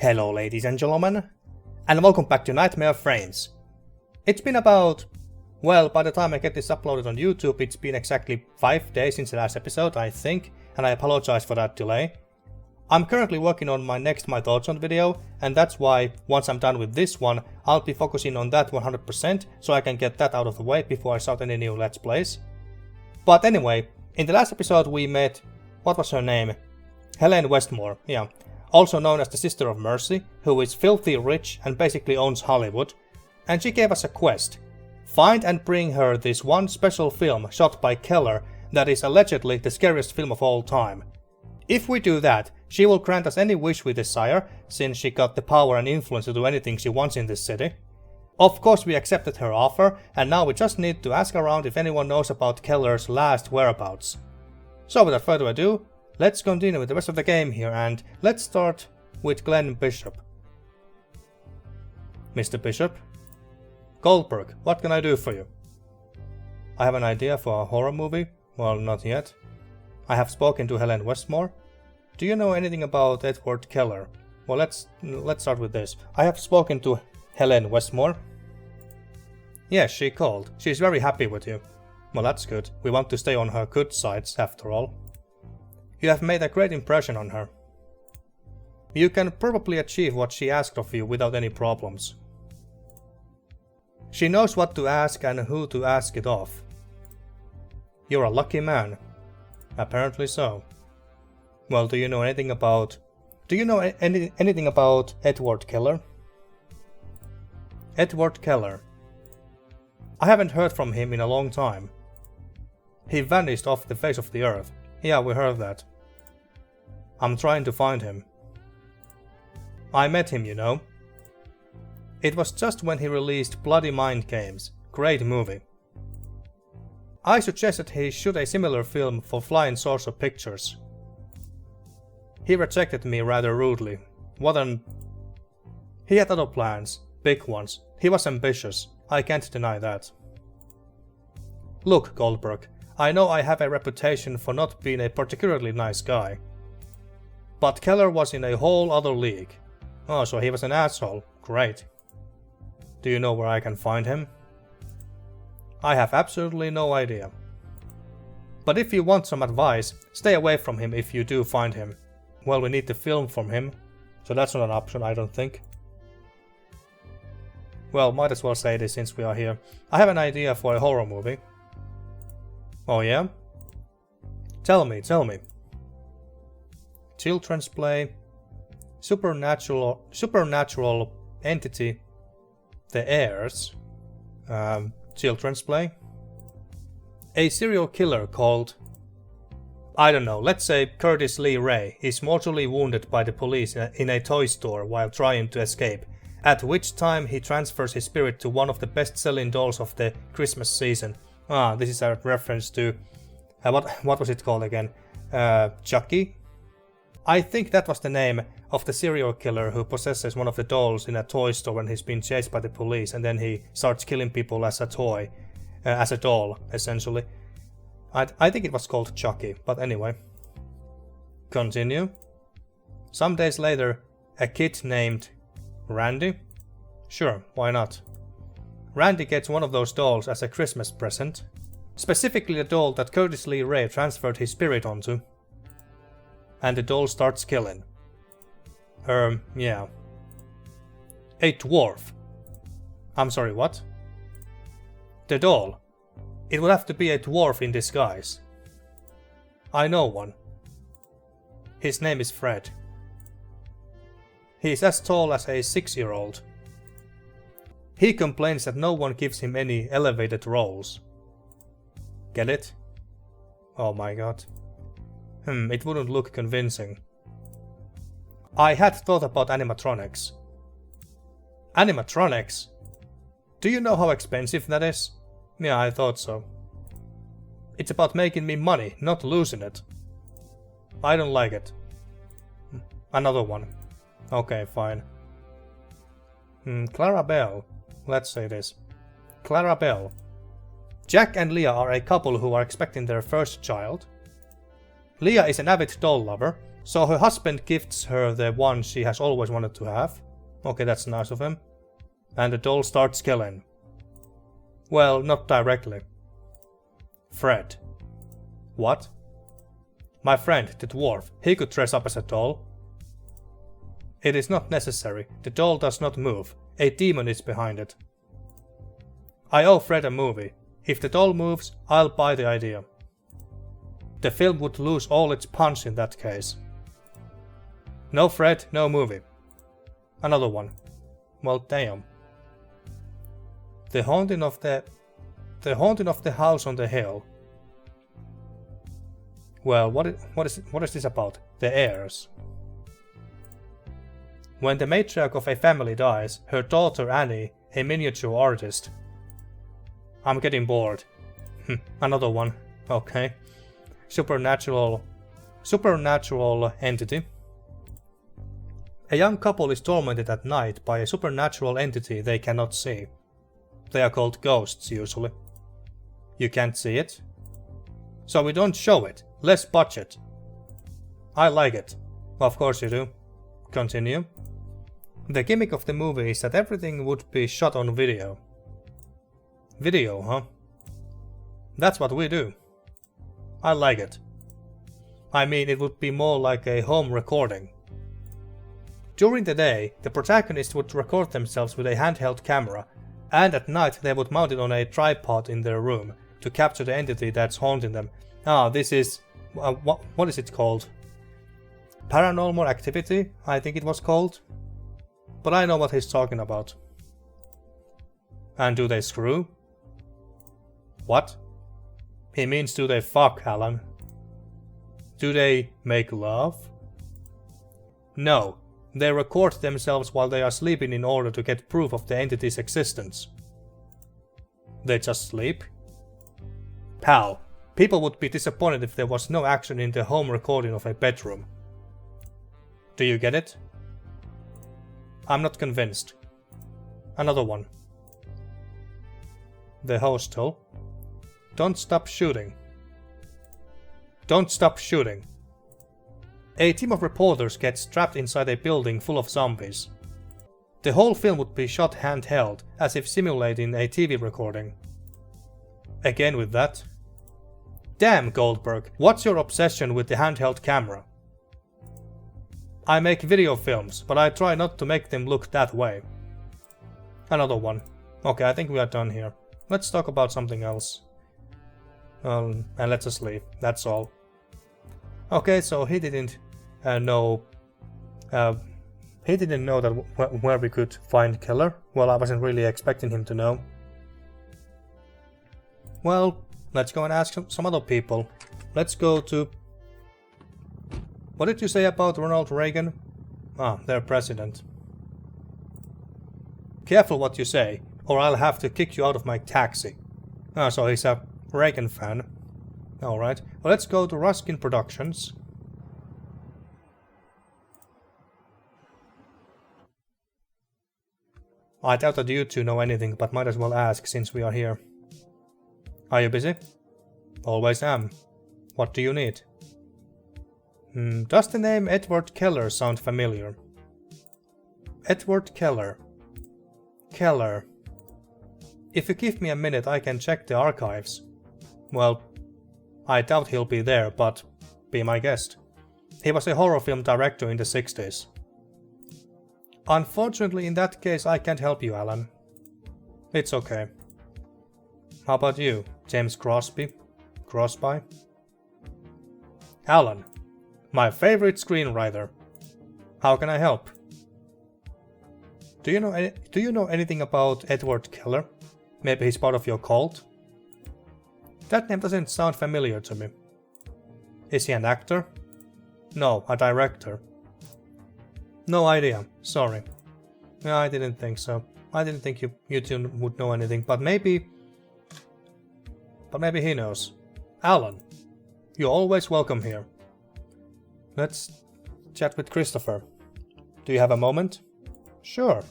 Hello ladies and gentlemen, and welcome back to Nightmare Frames. It's been about, well, by the time I get this uploaded on YouTube, it's been exactly 5 days since the last episode, I think, and I apologize for that delay. I'm currently working on my next My Thoughts on video, and that's why, once I'm done with this one, I'll be focusing on that 100% so I can get that out of the way before I start any new Let's Plays. But anyway, in the last episode we met, what was her name? Helen Westmore, yeah. Also known as the Sister of Mercy, who is filthy rich and basically owns Hollywood, and she gave us a quest. Find and bring her this one special film shot by Keller that is allegedly the scariest film of all time. If we do that, she will grant us any wish we desire, since she got the power and influence to do anything she wants in this city. Of course we accepted her offer, and now we just need to ask around if anyone knows about Keller's last whereabouts. So without further ado, let's continue with the rest of the game here, and let's start with Glenn Bishop. Mr. Bishop? Goldberg, what can I do for you? I have an idea for a horror movie. Well, not yet. I have spoken to Helen Westmore. Do you know anything about Edward Keller? Well, let's start with this. I have spoken to Helen Westmore. Yes, she called. She's very happy with you. Well, that's good. We want to stay on her good sides, after all. You have made a great impression on her. You can probably achieve what she asked of you without any problems. She knows what to ask and who to ask it of. You're a lucky man. Apparently so. Well, do you know anything about Edward Keller? Edward Keller. I haven't heard from him in a long time. He vanished off the face of the earth. Yeah, we heard that. I'm trying to find him. I met him, you know. It was just when he released Bloody Mind Games. Great movie. I suggested he shoot a similar film for Flying Saucer Pictures. He rejected me rather rudely. He had other plans, big ones. He was ambitious. I can't deny that. Look, Goldberg, I know I have a reputation for not being a particularly nice guy. But Keller was in a whole other league. Oh, so he was an asshole. Great. Do you know where I can find him? I have absolutely no idea. But if you want some advice, stay away from him if you do find him. Well, we need to film from him, so that's not an option, I don't think. Well, might as well say this since we are here. I have an idea for a horror movie. Oh yeah? Tell me. Children's play, supernatural entity, the heirs, children's play, a serial killer called, I don't know, let's say Curtis Lee Ray is mortally wounded by the police in a toy store while trying to escape, at which time he transfers his spirit to one of the best-selling dolls of the Christmas season. This is a reference to, what was it called again? Chucky? I think that was the name of the serial killer who possesses one of the dolls in a toy store when he's been chased by the police, and then he starts killing people as a toy, as a doll, essentially. I think it was called Chucky, but anyway. Continue. Some days later, a kid named Randy? Sure, why not? Randy gets one of those dolls as a Christmas present. Specifically the doll that Curtis Lee Ray transferred his spirit onto. And the doll starts killing. Yeah. A dwarf. I'm sorry, what? The doll. It would have to be a dwarf in disguise. I know one. His name is Fred. He is as tall as a 6-year-old. He complains that no one gives him any elevated roles. Get it? Oh my god. It wouldn't look convincing. I had thought about animatronics. Animatronics? Do you know how expensive that is? Yeah, I thought so. It's about making me money, not losing it. I don't like it. Another one. Okay, fine. Clara Bell. Let's say this. Clara Bell. Jack and Leah are a couple who are expecting their first child. Leah is an avid doll lover, So her husband gifts her the one she has always wanted to have. Okay, that's nice of him. And the doll starts killing. Well, not directly. Fred. What? My friend, the dwarf, he could dress up as a doll. It is not necessary. The doll does not move. A demon is behind it. I owe Fred a movie. If the doll moves, I'll buy the idea. The film would lose all its punch in that case. No Fred, no movie. Another one. Well, damn. The haunting of the house on the hill. Well, what is this about? The heirs. When the matriarch of a family dies, her daughter Annie, a miniature artist. I'm getting bored. Another one. Okay. Supernatural entity. A young couple is tormented at night by a supernatural entity they cannot see. They are called ghosts usually. You can't see it? So we don't show it. Less budget. I like it. Of course you do. Continue. The gimmick of the movie is that everything would be shot on video. Video, huh? That's what we do. I like it. I mean, it would be more like a home recording. During the day, the protagonist would record themselves with a handheld camera, and at night they would mount it on a tripod in their room to capture the entity that's haunting them. This is... what is it called? Paranormal Activity, I think it was called. But I know what he's talking about. And do they screw? What? He means do they fuck, Alan? Do they make love? No, they record themselves while they are sleeping in order to get proof of the entity's existence. They just sleep? Pal, people would be disappointed if there was no action in the home recording of a bedroom. Do you get it? I'm not convinced. Another one. The hostel. Don't stop shooting. Don't stop shooting. A team of reporters gets trapped inside a building full of zombies. The whole film would be shot handheld, as if simulating a TV recording. Again with that. Damn, Goldberg, what's your obsession with the handheld camera? I make video films, but I try not to make them look that way. Another one. Okay, I think we are done here. Let's talk about something else. And let's just leave, that's all. Okay, so he didn't know... he didn't know that where we could find Keller. Well, I wasn't really expecting him to know. Well, let's go and ask some other people. Let's go to... What did you say about Ronald Reagan? Their president. Careful what you say, or I'll have to kick you out of my taxi. So he's a Reagan fan. Alright, well, let's go to Ruskin Productions. I doubt that you two know anything, but might as well ask since we are here. Are you busy? Always am. What do you need? Does the name Edward Keller sound familiar? Edward Keller. Keller. If you give me a minute, I can check the archives. Well, I doubt he'll be there, but be my guest. He was a horror film director in the 60s. Unfortunately, in that case, I can't help you, Alan. It's okay. How about you, James Crosby? Crosby? Alan. My favorite screenwriter. How can I help? Do you know anything about Edward Keller? Maybe he's part of your cult? That name doesn't sound familiar to me. Is he an actor? No, a director. No idea, sorry. No, I didn't think so. I didn't think you two would know anything, but maybe he knows. Alan, you're always welcome here. Let's chat with Christopher. Do you have a moment? Sure.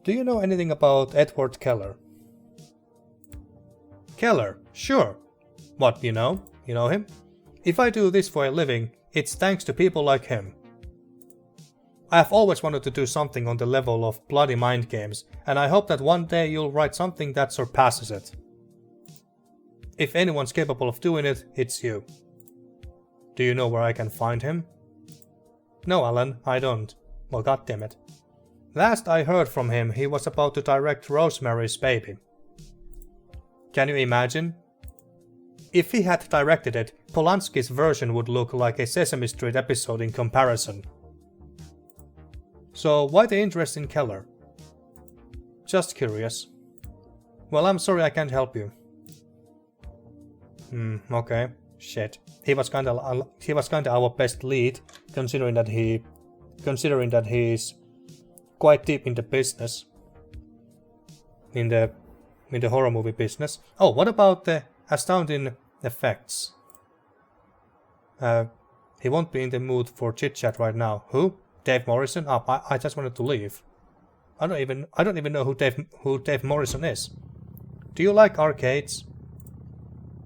Do you know anything about Edward Keller? Keller, sure. What, you know? You know him? If I do this for a living, It's thanks to people like him. I have always wanted to do something on the level of bloody mind games, and I hope that one day you'll write something that surpasses it. If anyone's capable of doing it, it's you. Do you know where I can find him? No, Alan, I don't. Well, goddammit. Last I heard from him, he was about to direct Rosemary's Baby. Can you imagine? If he had directed it, Polanski's version would look like a Sesame Street episode in comparison. So why the interest in Keller? Just curious. Well, I'm sorry I can't help you. Okay. Shit. He was kinda our best lead, considering that he's quite deep in the business. In the horror movie business. Oh, what about the astounding effects? He won't be in the mood for chit-chat right now. Who? Dave Morrison? Oh, I just wanted to leave. I don't even know who Dave Morrison is. Do you like arcades?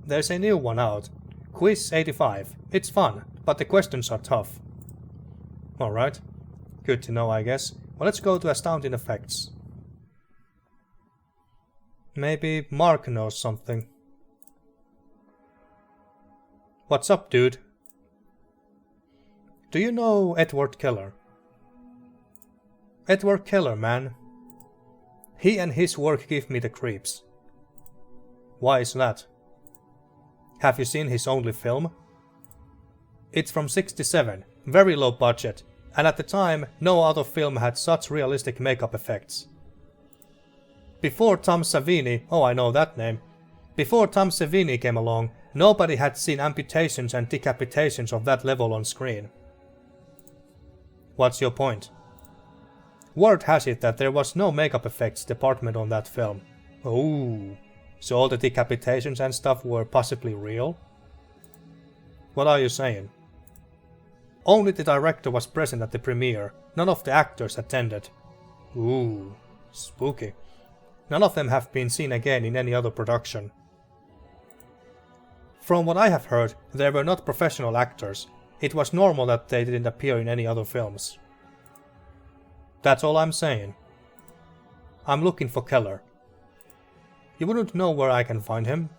There's a new one out. Quiz 85. It's fun, but the questions are tough. Alright. Good to know, I guess. Well, let's go to astounding effects. Maybe Mark knows something. What's up, dude? Do you know Edward Keller? Edward Keller, man. He and his work give me the creeps. Why is that? Have you seen his only film? It's from '67, very low budget, and at the time no other film had such realistic makeup effects. Before Tom Savini, oh I know that name, before Tom Savini came along, nobody had seen amputations and decapitations of that level on screen. What's your point? Word has it that there was no makeup effects department on that film. Oh, so all the decapitations and stuff were possibly real? What are you saying? Only the director was present at the premiere, none of the actors attended. Ooh, spooky. None of them have been seen again in any other production. From what I have heard, they were not professional actors. It was normal that they didn't appear in any other films. That's all I'm saying. I'm looking for Keller. You wouldn't know where I can find him?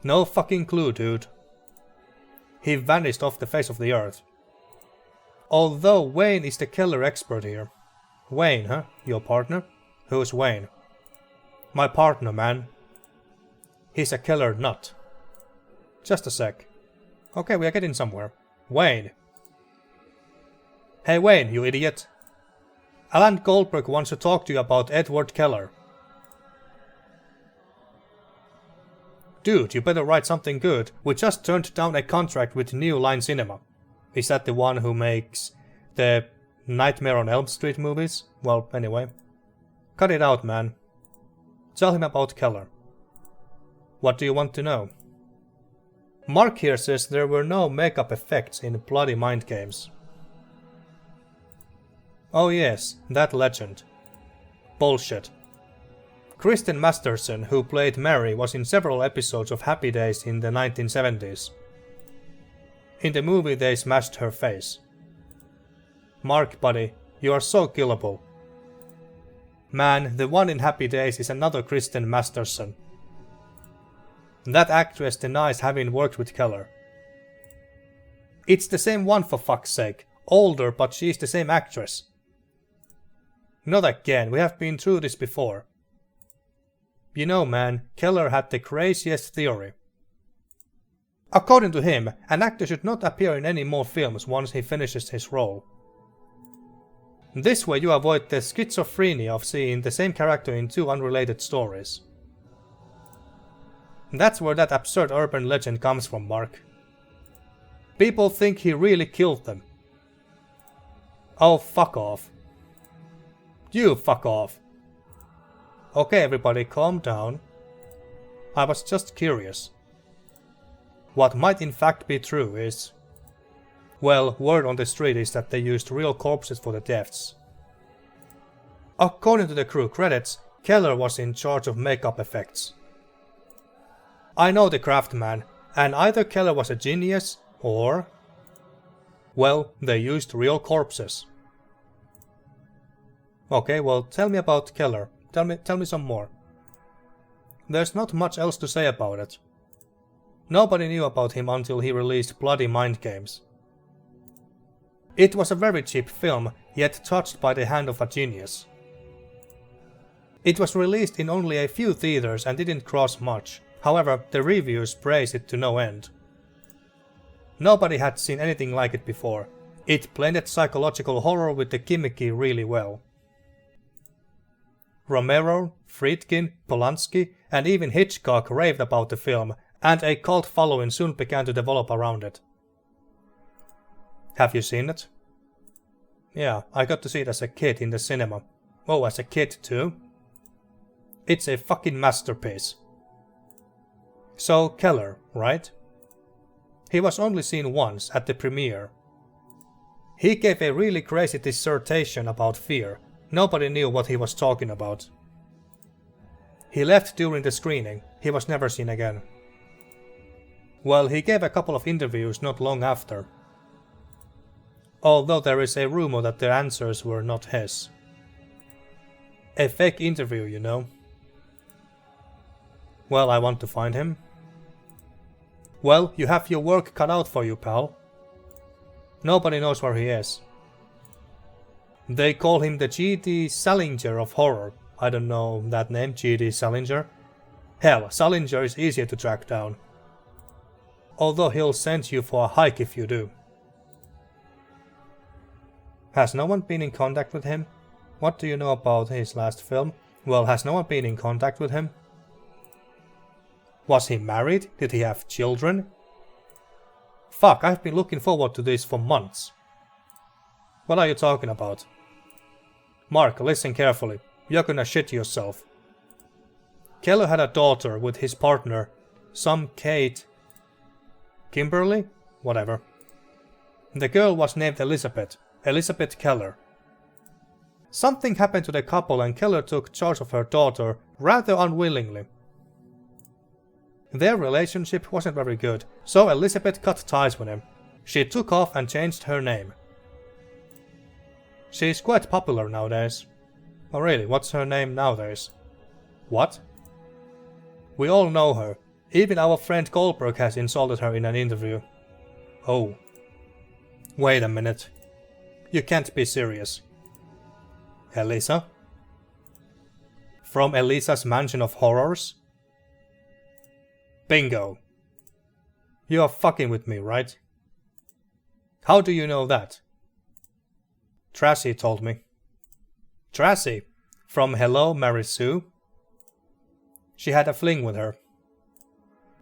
No fucking clue, dude. He vanished off the face of the earth. Although Wayne is the Keller expert here. Wayne, huh? Your partner? Who's Wayne? My partner, man. He's a Keller nut. Just a sec. Okay, we are getting somewhere. Wayne. Hey Wayne, you idiot. Alan Goldberg wants to talk to you about Edward Keller. Dude, you better write something good. We just turned down a contract with New Line Cinema. Is that the one who makes the Nightmare on Elm Street movies? Well, anyway. Cut it out, man. Tell him about Keller. What do you want to know? Mark here says there were no makeup effects in Bloody Mind games. Oh yes, that legend. Bullshit. Kristen Masterson, who played Mary, was in several episodes of Happy Days in the 1970s. In the movie they smashed her face. Mark, buddy, you are so killable. Man, the one in Happy Days is another Kristen Masterson. That actress denies having worked with Keller. It's the same one for fuck's sake. Older, but she's the same actress. Not again, we have been through this before. You know, man, Keller had the craziest theory. According to him, an actor should not appear in any more films once he finishes his role. This way you avoid the schizophrenia of seeing the same character in two unrelated stories. That's where that absurd urban legend comes from, Mark. People think he really killed them. Oh, fuck off. You fuck off. Okay, everybody, calm down. I was just curious. What might in fact be true is... Well, word on the street is that they used real corpses for the deaths. According to the crew credits, Keller was in charge of makeup effects. I know the craft, man, and either Keller was a genius, or... Well, they used real corpses. Okay, well, tell me about Keller. Tell me some more. There's not much else to say about it. Nobody knew about him until he released Bloody Mind Games. It was a very cheap film, yet touched by the hand of a genius. It was released in only a few theaters and didn't cross much. However, the reviews praised it to no end. Nobody had seen anything like it before. It blended psychological horror with the gimmicky really well. Romero, Friedkin, Polanski, and even Hitchcock raved about the film, and a cult following soon began to develop around it. Have you seen it? Yeah, I got to see it as a kid in the cinema. Oh, as a kid too? It's a fucking masterpiece. So, Keller, right? He was only seen once, at the premiere. He gave a really crazy dissertation about fear. Nobody knew what he was talking about. He left during the screening. He was never seen again. Well, he gave a couple of interviews not long after. Although there is a rumor that the answers were not his. A fake interview, you know. Well, I want to find him. Well, you have your work cut out for you, pal. Nobody knows where he is. They call him the G.D. Salinger of horror. I don't know that name, G.D. Salinger. Hell, Salinger is easier to track down. Although he'll send you for a hike if you do. Has no one been in contact with him? What do you know about his last film? Well, has no one been in contact with him? Was he married? Did he have children? Fuck, I've been looking forward to this for months. What are you talking about? Mark, listen carefully. You're gonna shit yourself. Keller had a daughter with his partner, some Kate... Kimberly? Whatever. The girl was named Elizabeth Keller. Something happened to the couple and Keller took charge of her daughter rather unwillingly. Their relationship wasn't very good, so Elizabeth cut ties with him. She took off and changed her name. She's quite popular nowadays. Oh really, what's her name nowadays? What? We all know her. Even our friend Goldberg has insulted her in an interview. Oh. Wait a minute. You can't be serious. Elisa? From Elisa's Mansion of Horrors? Bingo. You are fucking with me, right? How do you know that? Tracy told me. Tracy? From Hello, Mary Sue? She had a fling with her.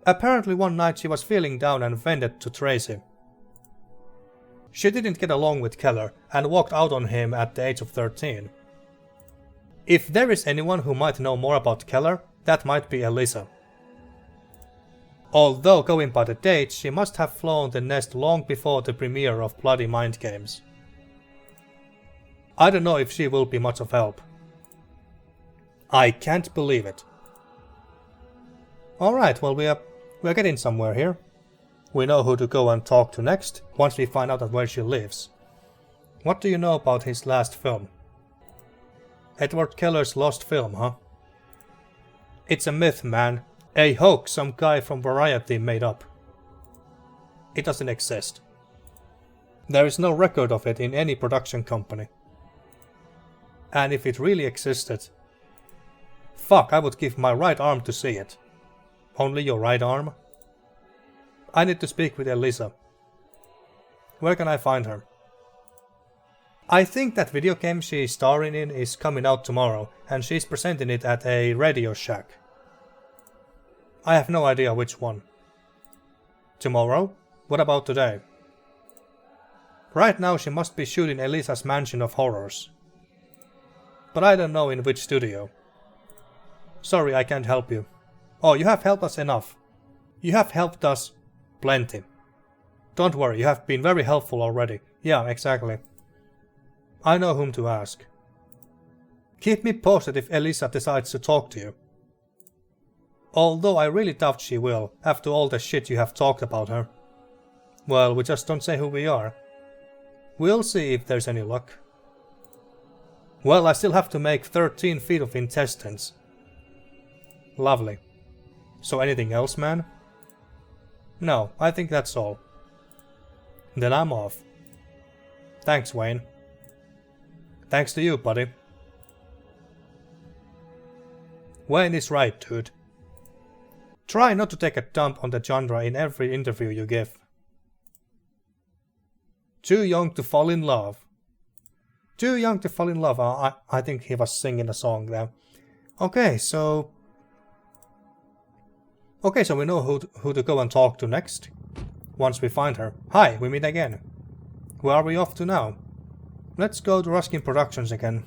Apparently one night she was feeling down and vented to Tracy. She didn't get along with Keller and walked out on him at the age of 13. If there is anyone who might know more about Keller, that might be Elisa. Although going by the date, she must have flown the nest long before the premiere of Bloody Mind Games. I don't know if she will be much of help. I can't believe it. Alright, well we're getting somewhere here. We know who to go and talk to next, once we find out where she lives. What do you know about his last film? Edward Keller's lost film, huh? It's a myth, man. A hoax some guy from Variety made up. It doesn't exist. There is no record of it in any production company. And if it really existed... Fuck, I would give my right arm to see it. Only your right arm? I need to speak with Elisa. Where can I find her? I think that video game she's starring in is coming out tomorrow, and she's presenting it at a Radio Shack. I have no idea which one. Tomorrow? What about today? Right now she must be shooting Elisa's Mansion of Horrors. But I don't know in which studio. Sorry, I can't help you. Oh, you have helped us enough. You have helped us plenty. Don't worry, you have been very helpful already. Yeah, exactly. I know whom to ask. Keep me posted if Elisa decides to talk to you. Although I really doubt she will, after all the shit you have talked about her. Well, we just don't say who we are. We'll see if there's any luck. Well, I still have to make 13 feet of intestines. Lovely. So anything else, man? No, I think that's all. Then I'm off. Thanks, Wayne. Thanks to you, buddy. Wayne is right, dude. Try not to take a dump on the genre in every interview you give. Too young to fall in love. Too young to fall in love. I think he was singing a song there. Okay, so we know who to go and talk to next. Once we find her. Hi, we meet again. Where are we off to now? Let's go to Ruskin Productions again.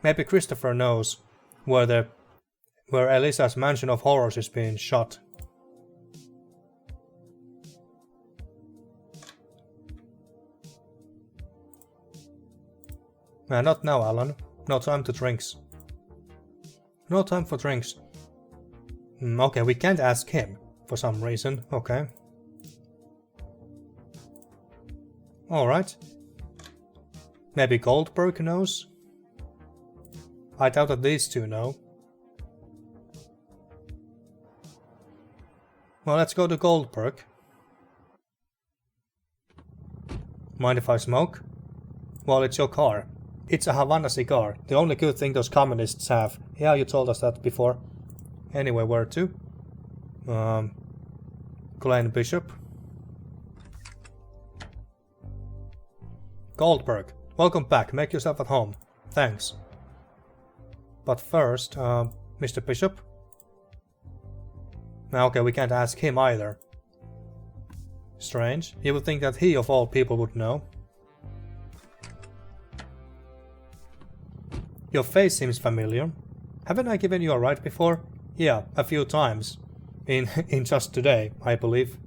Maybe Christopher knows where Elisa's mansion of horrors is being shot. Not now, Alan. No time to drinks. No time for drinks. Okay, we can't ask him for some reason. Okay. Alright. Maybe Goldberg knows? I doubt that these two know. Well, let's go to Goldberg. Mind if I smoke? Well, it's your car. It's a Havana cigar. The only good thing those communists have. Yeah, you told us that before. Anyway, where to? Glenn Bishop. Goldberg, welcome back. Make yourself at home. Thanks. But first, Mr. Bishop? Okay, we can't ask him either. Strange. You would think that he, of all people, would know. Your face seems familiar. Haven't I given you a ride before? Yeah, a few times. In just today, I believe.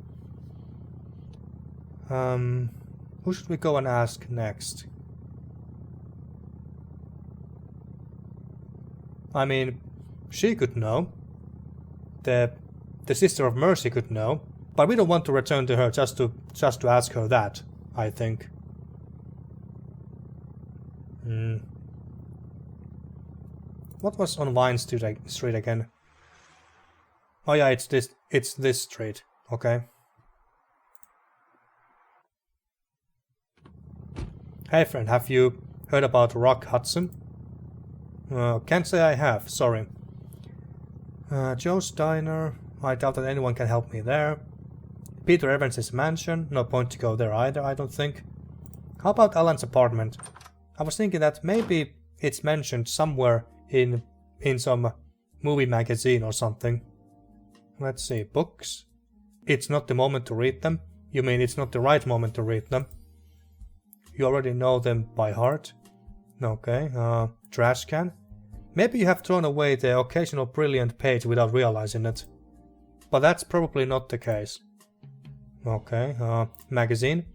Who should we go and ask next? I mean, she could know. The Sister of Mercy could know. But we don't want to return to her just to ask her that, I think. What was on Vine Street again? Oh yeah, it's this street. Okay. Hey friend, have you heard about Rock Hudson? Can't say I have, sorry. Joe's Diner. I doubt that anyone can help me there. Peter Evans' mansion. No point to go there either, I don't think. How about Alan's apartment? I was thinking that maybe it's mentioned somewhere in some movie magazine or something. Let's see, books. It's not the moment to read them. You mean it's not the right moment to read them? You already know them by heart. Okay, trash can. Maybe you have thrown away the occasional brilliant page without realizing it. But that's probably not the case. Okay, magazine.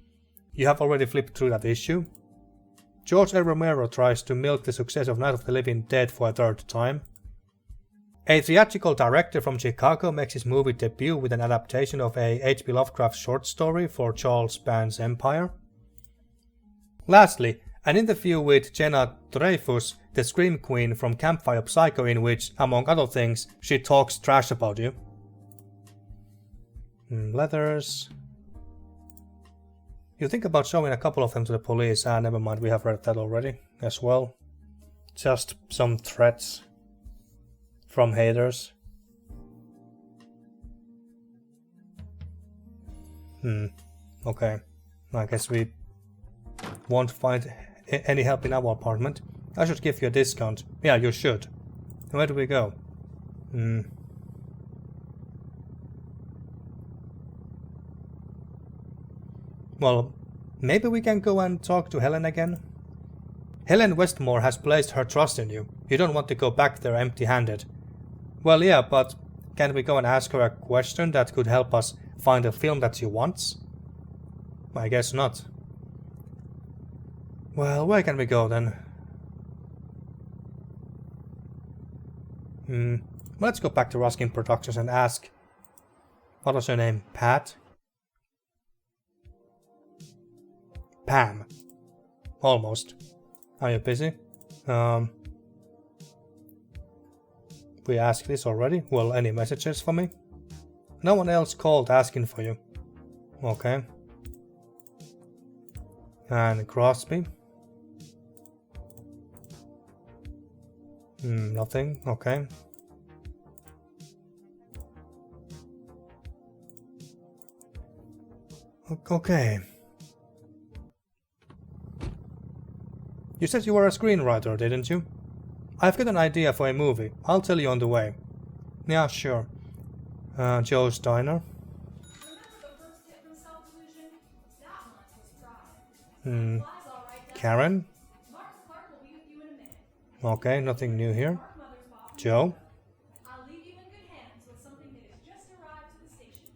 You have already flipped through that issue. George A. Romero tries to milk the success of Night of the Living Dead for a third time. A theatrical director from Chicago makes his movie debut with an adaptation of a H.P. Lovecraft short story for Charles Band's Empire. Lastly, an interview with Jenna Dreyfus, the Scream Queen from Campfire Psycho, in which, among other things, she talks trash about you. Letters. You think about showing a couple of them to the police. Never mind, we have read that already as well. Just some threats from haters. Okay. I guess we won't find any help in our apartment. I should give you a discount. Yeah, you should. Where do we go? Well, maybe we can go and talk to Helen again? Helen Westmore has placed her trust in you. You don't want to go back there empty-handed. Well, yeah, but can't we go and ask her a question that could help us find a film that she wants? I guess not. Well, where can we go then? Let's go back to Ruskin Productions and ask... What was her name? Pat? spam. Almost. Are you busy? We asked this already. Well, any messages for me? No one else called asking for you. Okay. And Crosby? Nothing. Okay. Okay. You said you were a screenwriter, didn't you? I've got an idea for a movie. I'll tell you on the way. Yeah, sure. Joe's Diner. Karen? Okay, nothing new here. Joe?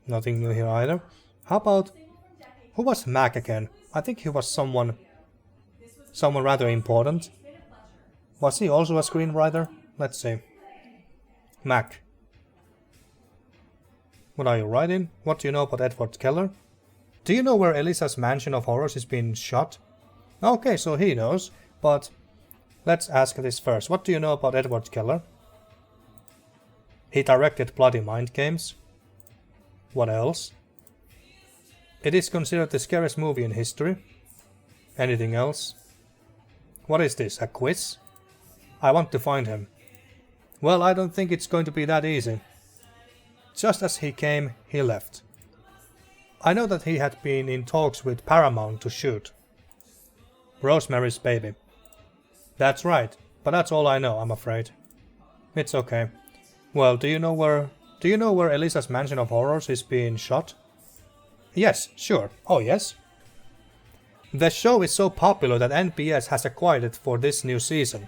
Nothing new here either. How about... Who was Mac again? I think he was someone rather important. Was he also a screenwriter? Let's see. Mac. What are you writing? What do you know about Edward Keller? Do you know where Elisa's mansion of horrors is being shot? Okay, so he knows, but let's ask this first. What do you know about Edward Keller? He directed Bloody Mind Games. What else? It is considered the scariest movie in history. Anything else? What is this, a quiz? I want to find him. Well, I don't think it's going to be that easy. Just as he came, he left. I know that he had been in talks with Paramount to shoot Rosemary's Baby. That's right, but that's all I know, I'm afraid. It's okay. Well, do you know where Elisa's Mansion of Horrors is being shot? Yes, sure. Oh, yes? The show is so popular that NBS has acquired it for this new season.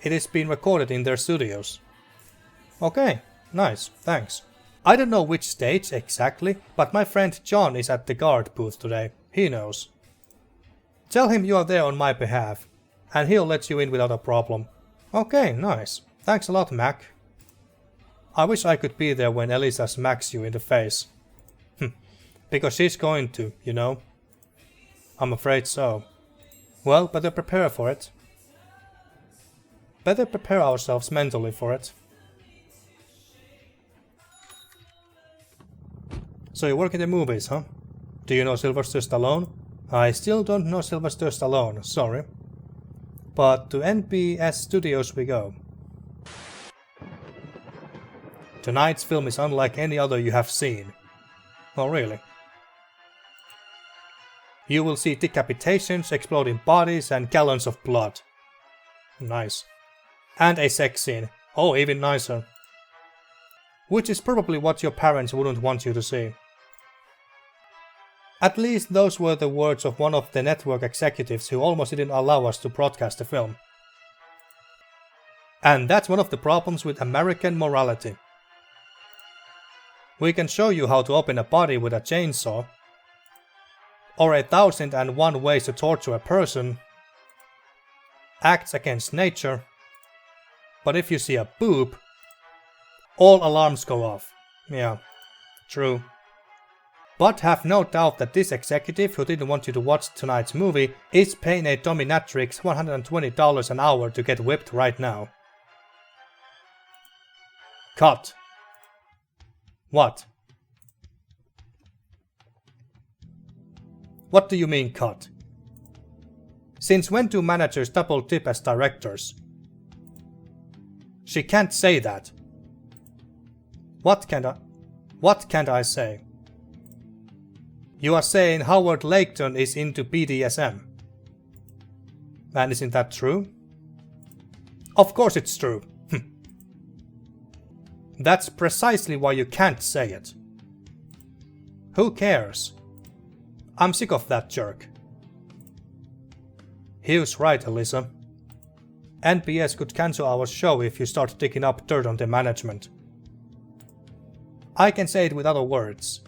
It is being recorded in their studios. Okay, nice, thanks. I don't know which stage exactly, but my friend John is at the guard booth today. He knows. Tell him you are there on my behalf, and he'll let you in without a problem. Okay, nice. Thanks a lot, Mac. I wish I could be there when Elisa smacks you in the face. Because she's going to, you know. I'm afraid so. Well, better prepare for it. Better prepare ourselves mentally for it. So you work in the movies, huh? Do you know Sylvester Stallone? I still don't know Sylvester Stallone, sorry. But to NBS Studios we go. Tonight's film is unlike any other you have seen. Oh, really? You will see decapitations, exploding bodies, and gallons of blood. Nice. And a sex scene. Oh, even nicer. Which is probably what your parents wouldn't want you to see. At least those were the words of one of the network executives who almost didn't allow us to broadcast the film. And that's one of the problems with American morality. We can show you how to open a body with a chainsaw, or 1001 ways to torture a person, acts against nature, but if you see a boob, all alarms go off. Yeah, true. But have no doubt that this executive who didn't want you to watch tonight's movie is paying a dominatrix $120 an hour to get whipped right now. Cut. What? What do you mean cut? Since when do managers double tip as directors? She can't say that. What can't I say? You are saying Howard Laketon is into BDSM. And isn't that true? Of course it's true. That's precisely why you can't say it. Who cares? I'm sick of that jerk. He was right, Elisa. NBS could cancel our show if you start digging up dirt on the management. I can say it with other words.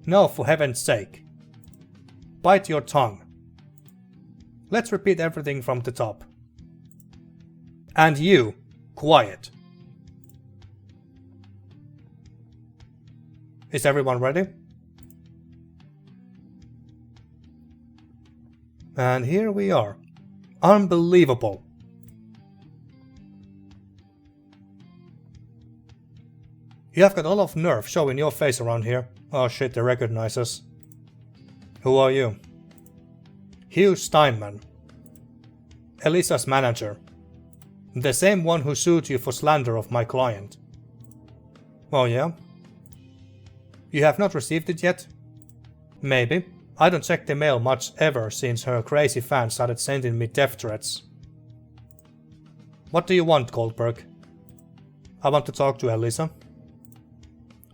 No, for heaven's sake. Bite your tongue. Let's repeat everything from the top. And you, quiet. Is everyone ready? And here we are. Unbelievable. You have got a lot of nerve showing your face around here. Oh shit, they recognize us. Who are you? Hugh Steinman. Elisa's manager. The same one who sued you for slander of my client. Oh yeah? You have not received it yet? Maybe. I don't check the mail much ever since her crazy fans started sending me death threats. What do you want, Goldberg? I want to talk to Elisa.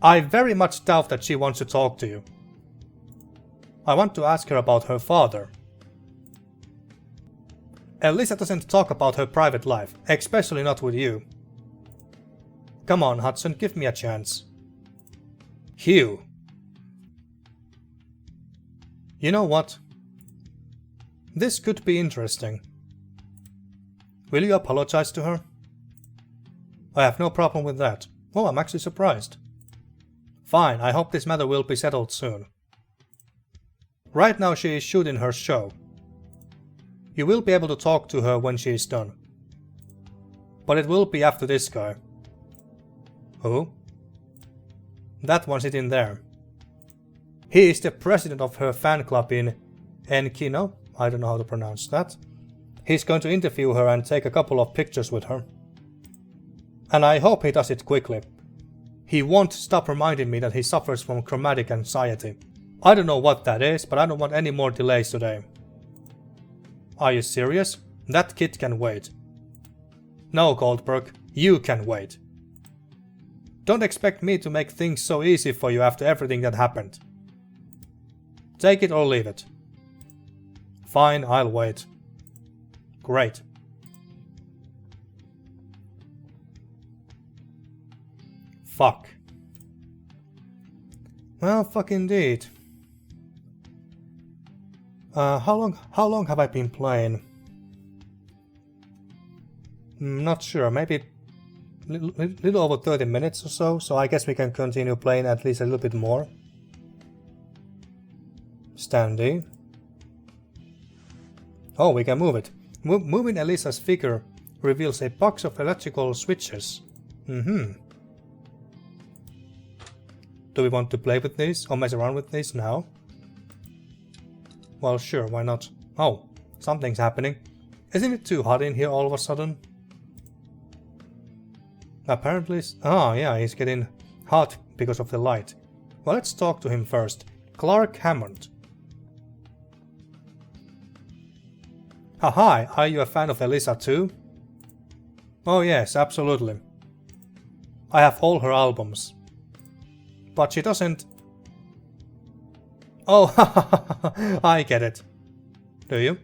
I very much doubt that she wants to talk to you. I want to ask her about her father. Elisa doesn't talk about her private life, especially not with you. Come on, Hudson, give me a chance. Hugh. You know what? This could be interesting. Will you apologize to her? I have no problem with that. Oh, I'm actually surprised. Fine, I hope this matter will be settled soon. Right now she is shooting her show. You will be able to talk to her when she is done. But it will be after this guy. Who? That one sitting there. He is the president of her fan club in Enkino. I don't know how to pronounce that. He's going to interview her and take a couple of pictures with her. And I hope he does it quickly. He won't stop reminding me that he suffers from chromatic anxiety. I don't know what that is, but I don't want any more delays today. Are you serious? That kid can wait. No, Goldberg, you can wait. Don't expect me to make things so easy for you after everything that happened. Take it or leave it. Fine, I'll wait. Great. Fuck. Well, fuck indeed. How long have I been playing? Not sure, maybe little over 30 minutes or so I guess we can continue playing at least a little bit more. Standy. Oh, we can move it. Moving Elisa's figure reveals a box of electrical switches. Do we want to play with these or mess around with these now? Well, sure, why not? Oh, something's happening. Isn't it too hot in here all of a sudden? Apparently, oh yeah, he's getting hot because of the light. Well, let's talk to him first. Clark Hammond. Hi, are you a fan of Elisa too? Oh yes, absolutely. I have all her albums. But she doesn't... Oh, I get it. Do you?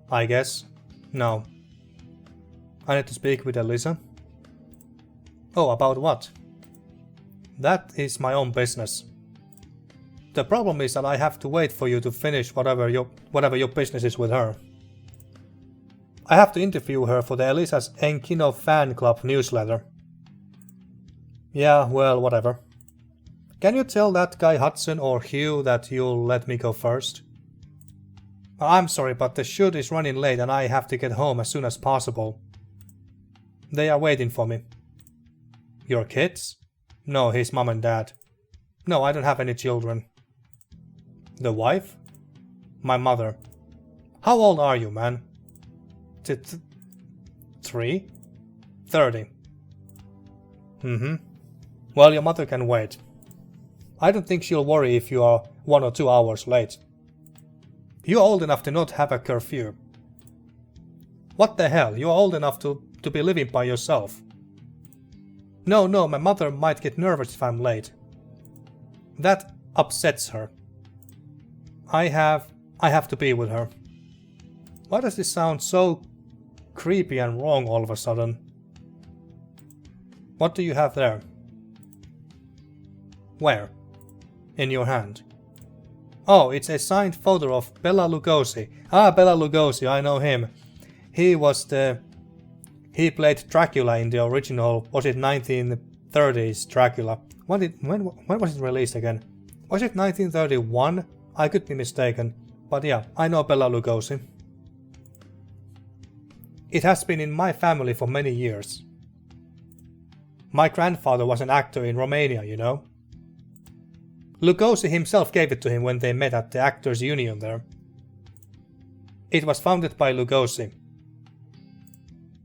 I guess. No. I need to speak with Elisa. Oh, about what? That is my own business. The problem is that I have to wait for you to finish whatever your business is with her. I have to interview her for the Elisa's Enkino fan club newsletter. Yeah, well, whatever. Can you tell that guy Hudson or Hugh that you'll let me go first? I'm sorry, but the shoot is running late and I have to get home as soon as possible. They are waiting for me. Your kids? No, his mom and dad. No, I don't have any children. The wife? My mother. How old are you, man? 3? 30. Well, your mother can wait. I don't think she'll worry if you are 1 or 2 hours late. You're old enough to not have a curfew. What the hell, you're old enough to be living by yourself. No, my mother might get nervous if I'm late. That upsets her. I have to be with her. Why does this sound so creepy and wrong all of a sudden? What do you have there? Where? In your hand. Oh, it's a signed photo of Bela Lugosi. Ah, Bela Lugosi, I know him. He played Dracula in the original, was it 1930s Dracula? When was it released again? Was it 1931? I could be mistaken. But yeah, I know Bela Lugosi. It has been in my family for many years. My grandfather was an actor in Romania, you know. Lugosi himself gave it to him when they met at the Actors Union there. It was founded by Lugosi.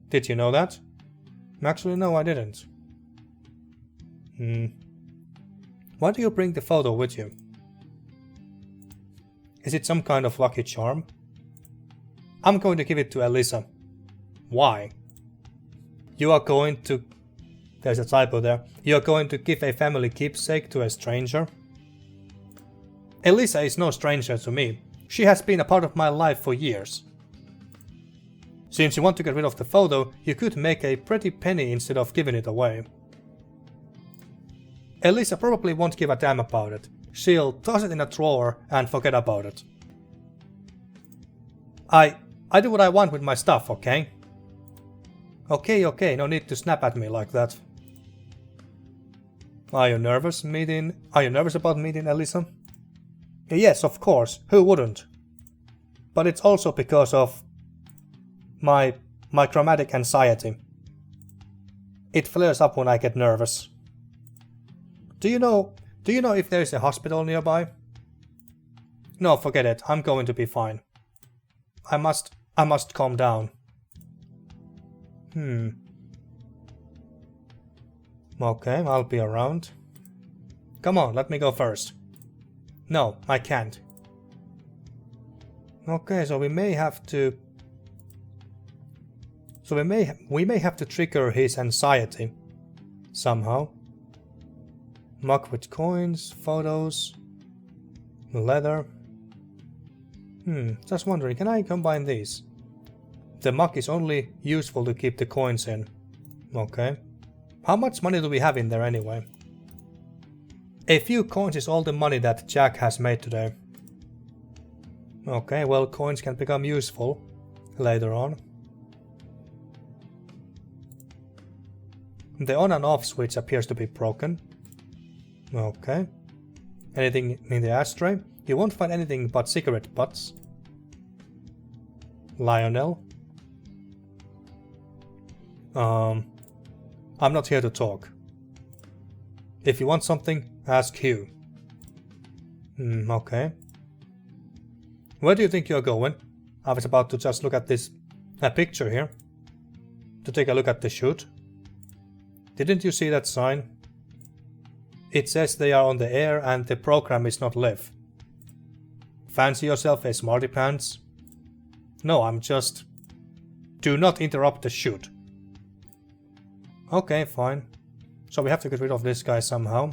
Did you know that? Actually, no, I didn't. Why do you bring the photo with you? Is it some kind of lucky charm? I'm going to give it to Elisa. Why? You are going to... There's a typo there. You are going to give a family keepsake to a stranger? Elisa is no stranger to me. She has been a part of my life for years. Since you want to get rid of the photo, you could make a pretty penny instead of giving it away. Elisa probably won't give a damn about it. She'll toss it in a drawer and forget about it. I do what I want with my stuff, okay? Okay, no need to snap at me like that. Are you nervous about meeting Elisa? Yes, of course, who wouldn't? But it's also because of my chromatic anxiety. It flares up when I get nervous. Do you know if there is a hospital nearby? No, forget it, I'm going to be fine. I must calm down. Okay, I'll be around. Come on, let me go first. No, I can't. Okay, so we may have to... we may have to trigger his anxiety. Somehow. Mug with coins, photos, leather. Just wondering, can I combine these? The mug is only useful to keep the coins in. Okay. How much money do we have in there anyway? A few coins is all the money that Jack has made today. Okay, well, coins can become useful later on. The on and off switch appears to be broken. Okay. Anything in the ashtray? You won't find anything but cigarette butts. Lionel? I'm not here to talk. If you want something, ask Hugh. Okay. Where do you think you're going? I was about to just look at this picture here. To take a look at the shoot. Didn't you see that sign? It says they are on the air and the program is not live. Fancy yourself a smarty pants? No, I'm just... Do not interrupt the shoot. Okay, fine. So we have to get rid of this guy somehow.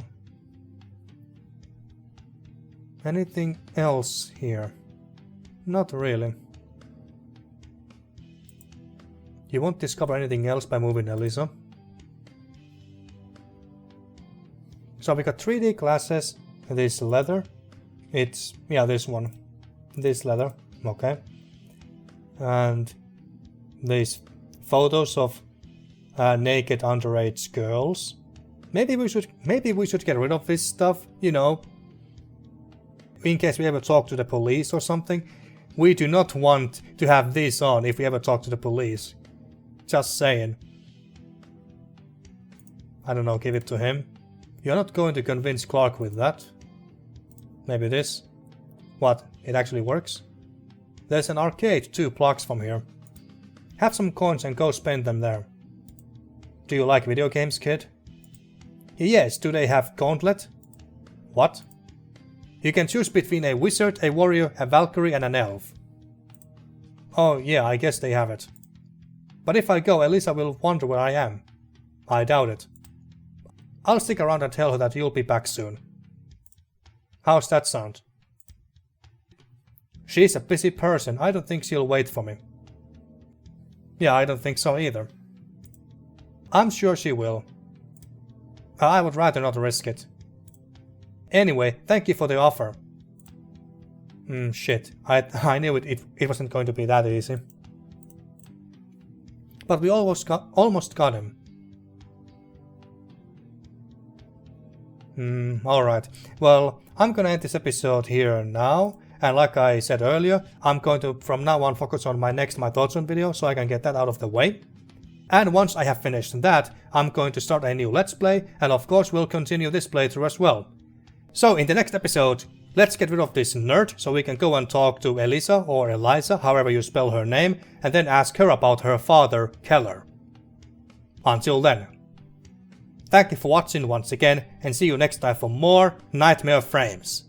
Anything else here? Not really. You won't discover anything else by moving Elisa. So we got 3D glasses, this leather. It's, yeah, this one. This leather, okay. And these photos of naked underage girls. Maybe we should get rid of this stuff, you know. In case we ever talk to the police or something. We do not want to have this on if we ever talk to the police. Just saying. I don't know, give it to him. You're not going to convince Clark with that. Maybe this. What? It actually works? There's an arcade 2 blocks from here. Have some coins and go spend them there. Do you like video games, kid? Yes, do they have Gauntlet? What? You can choose between a wizard, a warrior, a Valkyrie and an elf. Oh yeah, I guess they have it. But if I go, Elisa will wonder where I am. I doubt it. I'll stick around and tell her that you'll be back soon. How's that sound? She's a busy person, I don't think she'll wait for me. Yeah, I don't think so either. I'm sure she will. I would rather not risk it. Anyway, thank you for the offer. Shit. I knew it wasn't going to be that easy. But we almost got him. Alright. Well, I'm gonna end this episode here now. and like I said earlier, I'm going to from now on focus on my next My Thoughts On video so I can get that out of the way. And once I have finished that, I'm going to start a new Let's Play, and of course we'll continue this playthrough as well. So in the next episode, let's get rid of this nerd so we can go and talk to Elisa or Eliza, however you spell her name, and then ask her about her father, Keller. Until then. Thank you for watching once again, and see you next time for more Nightmare Frames.